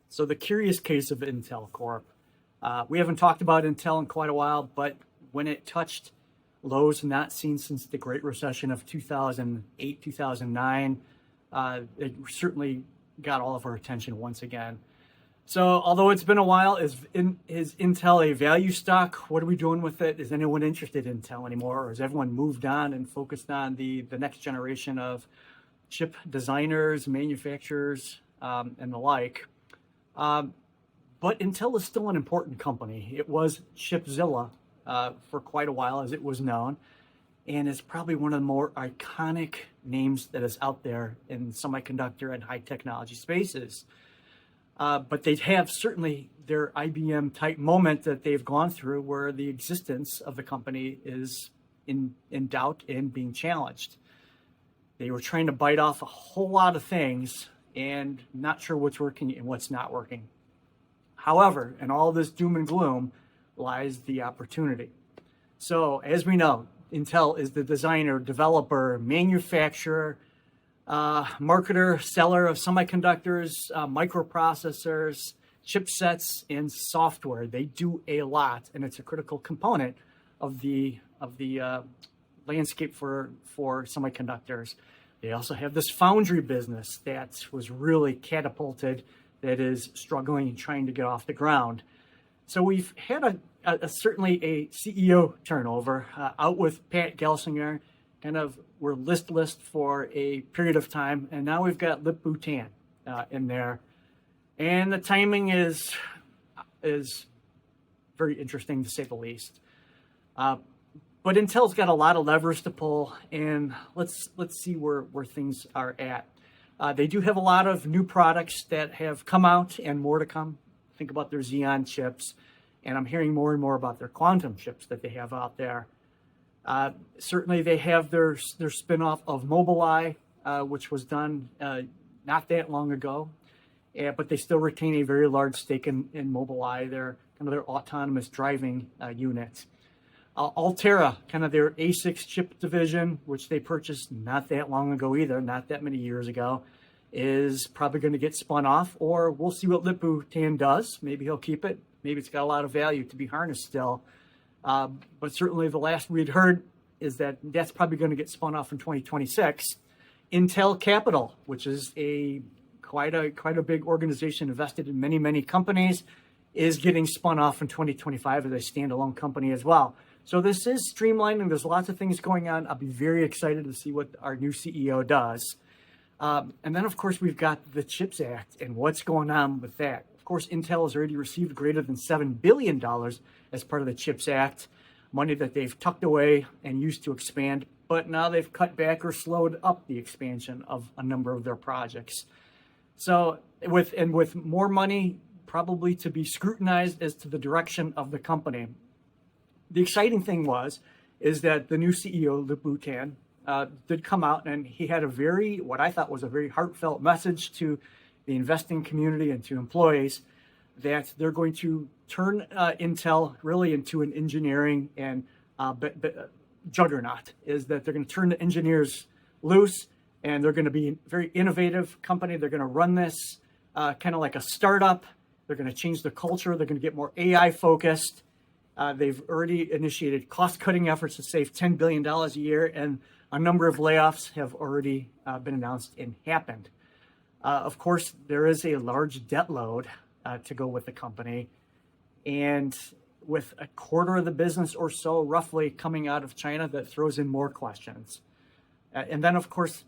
So the curious case of Intel Corp. We haven't talked about Intel in quite a while, but when it touched lows not seen since the Great Recession of 2008, 2009, it certainly got all of our attention once again. So although it's been a while, is Intel a value stock? What are we doing with it? Is anyone interested in Intel anymore? Or has everyone moved on and focused on the next generation of chip designers, manufacturers, and the like? But Intel is still an important company. It was Chipzilla for quite a while, as it was known, and is probably one of the more iconic names that is out there in semiconductor and high technology spaces. But they have certainly their IBM type moment that they've gone through where the existence of the company is in doubt and being challenged. They were trying to bite off a whole lot of things and not sure what's working and what's not working. However, in all this doom and gloom lies the opportunity. So as we know, Intel is the designer, developer, manufacturer, marketer, seller of semiconductors, microprocessors, chipsets, and software. They do a lot, and it's a critical component of the landscape for semiconductors. They also have this foundry business that was really catapulted, that is struggling and trying to get off the ground. So we've had certainly a CEO turnover out with Pat Gelsinger. Kind of we're listless for a period of time, and now we've got Lip-Bu Tan in there, and the timing is very interesting to say the least. But Intel's got a lot of levers to pull, and let's see where things are at. They do have a lot of new products that have come out and more to come. Think about their Xeon chips, and I'm hearing more and more about their quantum chips that they have out there. Certainly, they have their spinoff of Mobileye, which was done not that long ago, but they still retain a very large stake in Mobileye, their autonomous driving unit. Altera, kind of their ASICs chip division, which they purchased not that long ago either, not that many years ago, is probably going to get spun off, or we'll see what Lip-Bu Tan does. Maybe he'll keep it. Maybe it's got a lot of value to be harnessed still. But certainly the last we'd heard is that that's probably going to get spun off in 2026. Intel Capital, which is quite a big organization invested in many companies, is getting spun off in 2025 as a standalone company as well. So this is streamlining. There's lots of things going on. I'll be very excited to see what our new CEO does. And then, of course, we've got the CHIPS Act and what's going on with that. Of course, Intel has already received greater than $7 billion as part of the CHIPS Act, money that they've tucked away and used to expand, but now they've cut back or slowed up the expansion of a number of their projects. So with more money probably to be scrutinized as to the direction of the company. The exciting thing is that the new CEO, Lip-Bu Tan, did come out, and he had what I thought was a very heartfelt message to the investing community and to employees, that they're going to turn Intel really into an engineering and juggernaut. Is that they're going to turn the engineers loose, and they're going to be a very innovative company. They're going to run this kind of like a startup. They're going to change the culture. They're going to get more AI focused. They've already initiated cost-cutting efforts to save $10 billion a year, and a number of layoffs have already been announced and happened. Of course, there is a large debt load to go with the company, and with a quarter of the business or so roughly coming out of China, that throws in more questions. And then, of course,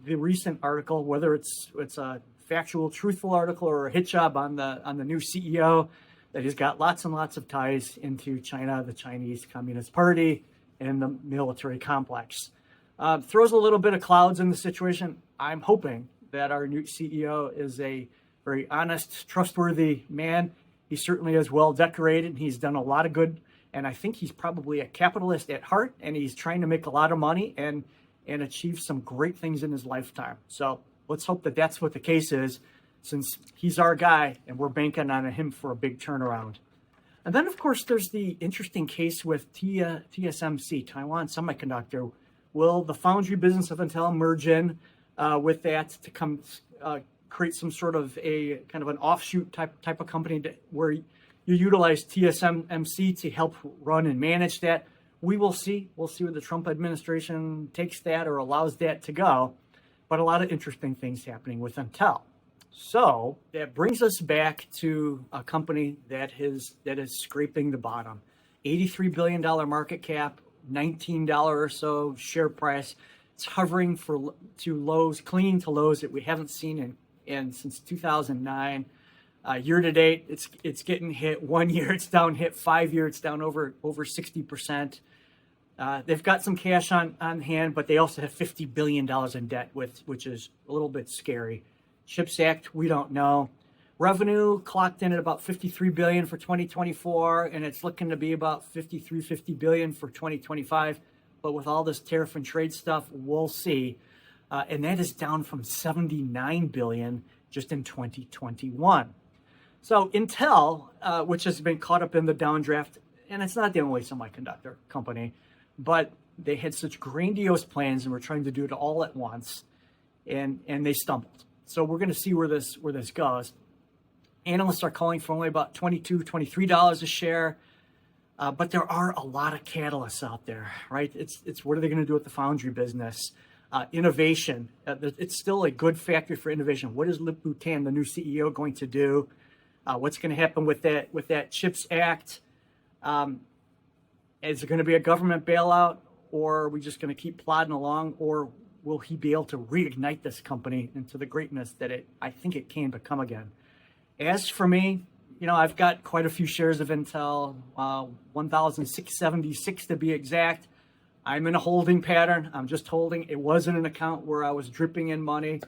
the recent article, whether it's a factual, truthful article or a hit job on the new CEO, that he's got lots and lots of ties into China, the Chinese Communist Party, and the military complex. Throws a little bit of clouds in the situation. I'm hoping that our new CEO is a very honest, trustworthy man. He certainly is well decorated. He's done a lot of good, and I think he's probably a capitalist at heart, and he's trying to make a lot of money and achieve some great things in his lifetime. So let's hope that that's what the case is, since he's our guy and we're banking on him for a big turnaround. And then, of course, there's the interesting case with TSMC, Taiwan Semiconductor. Will the foundry business of Intel merge in with that to come create some sort of a kind of an offshoot type of company where you utilize TSMC to help run and manage that. We'll see where the Trump administration takes that or allows that to go. But a lot of interesting things happening with Intel. So that brings us back to a company that is scraping the bottom. $83 billion market cap, $19 or so share price. It's hovering to lows, clinging to lows that we haven't seen in since 2009. Year to date, it's getting hit. 1 year it's down hit. 5 year it's down over 60%. They've got some cash on hand, but they also have $50 billion in debt, which is a little bit scary. CHIPS Act, we don't know. Revenue clocked in at about $53 billion for 2024, and it's looking to be about $50 billion for 2025. But with all this tariff and trade stuff, we'll see. And that is down from $79 billion just in 2021. So Intel, which has been caught up in the downdraft, and it's not the only semiconductor company, but they had such grandiose plans and were trying to do it all at once, and they stumbled. So we're going to see where this goes. Analysts are calling for only about $22, $23 a share, but there are a lot of catalysts out there, right? It's what are they going to do with the foundry business? Innovation. It's still a good factor for innovation. What is Lip-Bu Tan, the new CEO, going to do? What's going to happen with that CHIPS Act? Is there going to be a government bailout, or are we just going to keep plodding along, or will he be able to reignite this company into the greatness that I think it can become again? As for me, I've got quite a few shares of Intel, 1,676 to be exact. I'm in a holding pattern. I'm just holding. It wasn't an account where I was dripping in money.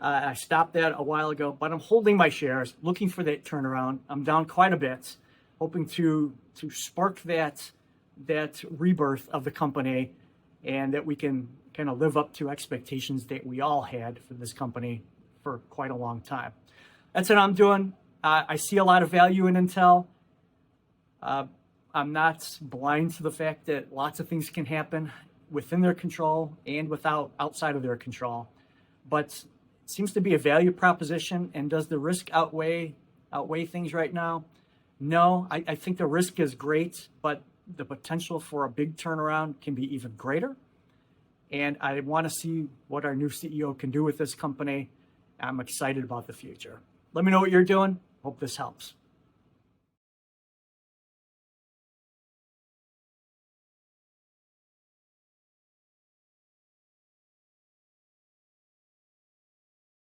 I stopped that a while ago, but I'm holding my shares, looking for that turnaround. I'm down quite a bit, hoping to spark that rebirth of the company, and that we can kind of live up to expectations that we all had for this company for quite a long time. That's what I'm doing. I see a lot of value in Intel. I'm not blind to the fact that lots of things can happen within their control and outside of their control. But it seems to be a value proposition. And does the risk outweigh things right now? No, I think the risk is great, but the potential for a big turnaround can be even greater. And I want to see what our new CEO can do with this company. I'm excited about the future. Let me know what you're doing. Hope this helps.